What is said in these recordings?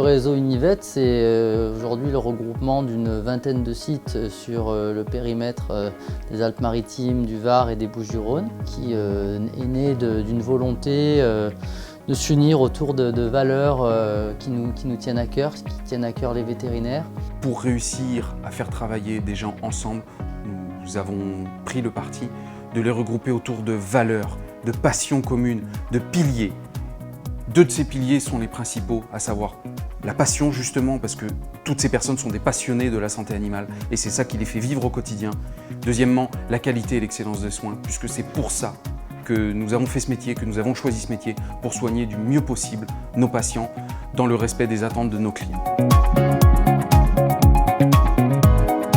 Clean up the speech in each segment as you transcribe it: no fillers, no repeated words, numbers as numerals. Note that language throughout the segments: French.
réseau Univet, c'est aujourd'hui le regroupement d'une vingtaine de sites sur le périmètre des Alpes-Maritimes, du Var et des Bouches-du-Rhône, qui est né d'une volonté de s'unir autour de valeurs qui nous tiennent à cœur, qui tiennent à cœur les vétérinaires. Pour réussir à faire travailler des gens ensemble, nous avons pris le parti de les regrouper autour de valeurs, de passions communes, de piliers. Deux de ces piliers sont les principaux, à savoir la passion justement, parce que toutes ces personnes sont des passionnés de la santé animale et c'est ça qui les fait vivre au quotidien. Deuxièmement, la qualité et l'excellence des soins, puisque c'est pour ça que nous avons fait ce métier, que nous avons choisi ce métier, pour soigner du mieux possible nos patients dans le respect des attentes de nos clients.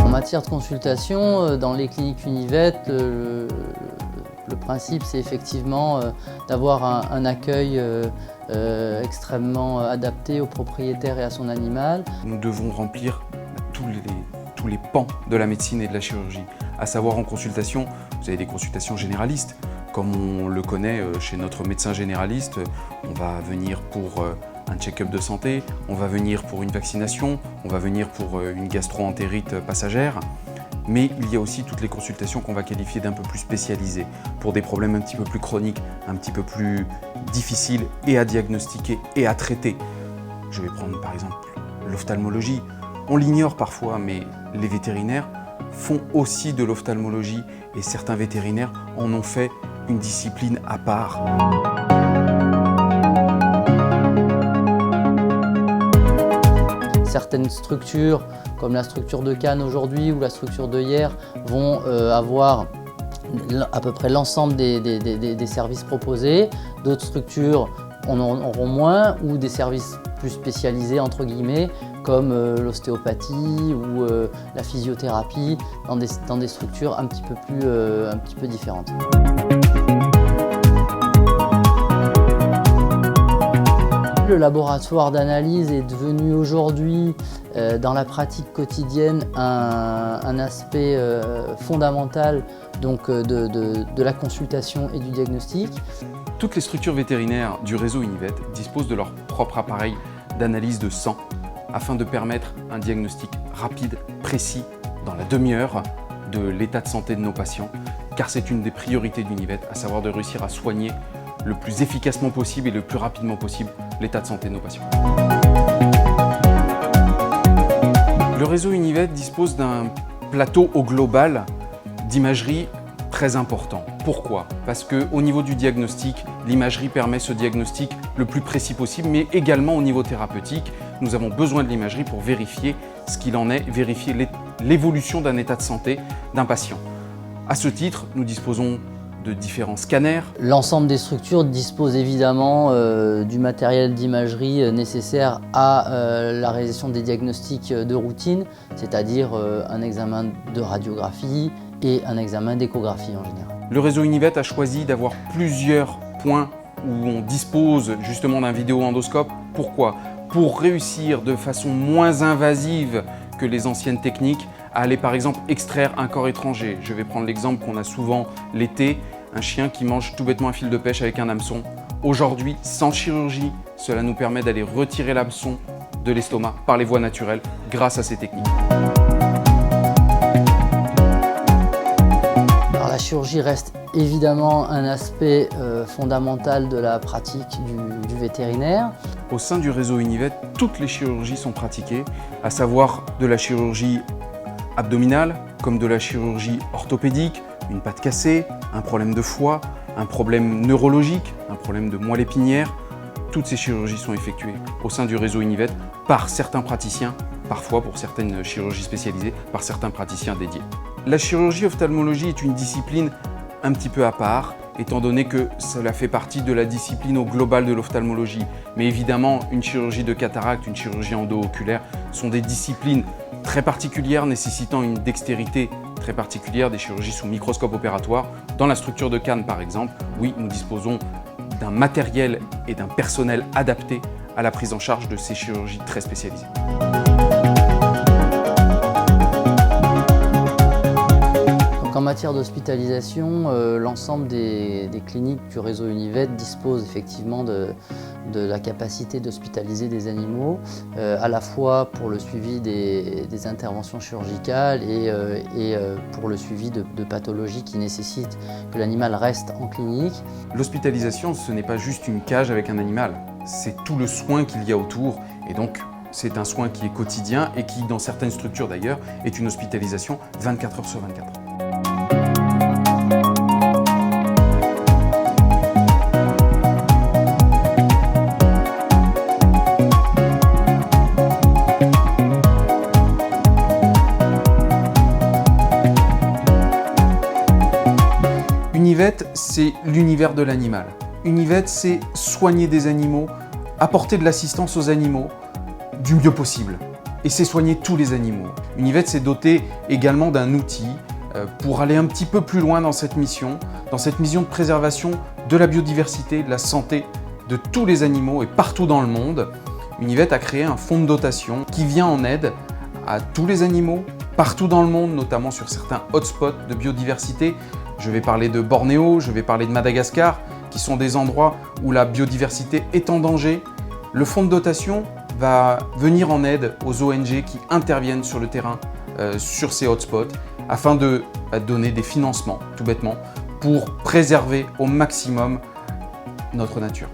En matière de consultation, dans les cliniques Univet, le principe c'est effectivement d'avoir un accueil extrêmement adapté au propriétaire et à son animal. Nous devons remplir tous les pans de la médecine et de la chirurgie, à savoir en consultation, vous avez des consultations généralistes, comme on le connaît chez notre médecin généraliste, on va venir pour un check-up de santé, on va venir pour une vaccination, on va venir pour une gastro-entérite passagère. Mais il y a aussi toutes les consultations qu'on va qualifier d'un peu plus spécialisées, pour des problèmes un petit peu plus chroniques, un petit peu plus difficiles et à diagnostiquer et à traiter. Je vais prendre par exemple l'ophtalmologie. On l'ignore parfois, mais les vétérinaires font aussi de l'ophtalmologie et certains vétérinaires en ont fait une discipline à part. Certaines structures, comme la structure de Cannes aujourd'hui ou la structure de Hyères, vont avoir à peu près l'ensemble des services proposés. D'autres structures en auront moins ou des services plus spécialisés entre guillemets, comme l'ostéopathie ou la physiothérapie, dans des structures un petit peu différentes. Le laboratoire d'analyse est devenu aujourd'hui, dans la pratique quotidienne, un aspect fondamental donc, de la consultation et du diagnostic. Toutes les structures vétérinaires du réseau Univet disposent de leur propre appareil d'analyse de sang afin de permettre un diagnostic rapide, précis, dans la demi-heure de l'état de santé de nos patients, car c'est une des priorités d'Univet, à savoir de réussir à soigner le plus efficacement possible et le plus rapidement possible l'état de santé de nos patients. Le réseau Univet dispose d'un plateau au global d'imagerie très important. Pourquoi? Parce qu'au niveau du diagnostic, l'imagerie permet ce diagnostic le plus précis possible, mais également au niveau thérapeutique, nous avons besoin de l'imagerie pour vérifier ce qu'il en est, vérifier l'évolution d'un état de santé d'un patient. À ce titre, nous disposons de différents scanners. L'ensemble des structures disposent évidemment du matériel d'imagerie nécessaire à la réalisation des diagnostics de routine, c'est-à-dire un examen de radiographie et un examen d'échographie en général. Le réseau Univet a choisi d'avoir plusieurs points où on dispose justement d'un vidéo-endoscope. Pourquoi? Pour réussir de façon moins invasive que les anciennes techniques à aller par exemple extraire un corps étranger. Je vais prendre l'exemple qu'on a souvent l'été, un chien qui mange tout bêtement un fil de pêche avec un hameçon. Aujourd'hui, sans chirurgie, cela nous permet d'aller retirer l'hameçon de l'estomac par les voies naturelles grâce à ces techniques. Alors, la chirurgie reste évidemment un aspect fondamental de la pratique du vétérinaire. Au sein du réseau Univet, toutes les chirurgies sont pratiquées, à savoir de la chirurgie abdominale, comme de la chirurgie orthopédique, une patte cassée, un problème de foie, un problème neurologique, un problème de moelle épinière. Toutes ces chirurgies sont effectuées au sein du réseau Univet par certains praticiens, parfois pour certaines chirurgies spécialisées, par certains praticiens dédiés. La chirurgie ophtalmologie est une discipline un petit peu à part, étant donné que cela fait partie de la discipline au global de l'ophtalmologie. Mais évidemment, une chirurgie de cataracte, une chirurgie endo-oculaire sont des disciplines très particulières nécessitant une dextérité très particulière, des chirurgies sous microscope opératoire. Dans la structure de Cannes par exemple, oui, nous disposons d'un matériel et d'un personnel adapté à la prise en charge de ces chirurgies très spécialisées. Donc en matière d'hospitalisation, l'ensemble des cliniques du réseau Univet disposent effectivement de la capacité d'hospitaliser des animaux, à la fois pour le suivi des interventions chirurgicales et pour le suivi de pathologies qui nécessitent que l'animal reste en clinique. L'hospitalisation, ce n'est pas juste une cage avec un animal, c'est tout le soin qu'il y a autour, et donc c'est un soin qui est quotidien et qui, dans certaines structures d'ailleurs, est une hospitalisation 24 heures sur 24. Univet, c'est l'univers de l'animal. Univet, c'est soigner des animaux, apporter de l'assistance aux animaux du mieux possible. Et c'est soigner tous les animaux. Univet s'est doté également d'un outil pour aller un petit peu plus loin dans cette mission de préservation de la biodiversité, de la santé de tous les animaux et partout dans le monde. Univet a créé un fonds de dotation qui vient en aide à tous les animaux, partout dans le monde, notamment sur certains hotspots de biodiversité. Je vais parler de Bornéo, je vais parler de Madagascar, qui sont des endroits où la biodiversité est en danger. Le fonds de dotation va venir en aide aux ONG qui interviennent sur le terrain, sur ces hotspots, afin de donner des financements, tout bêtement, pour préserver au maximum notre nature.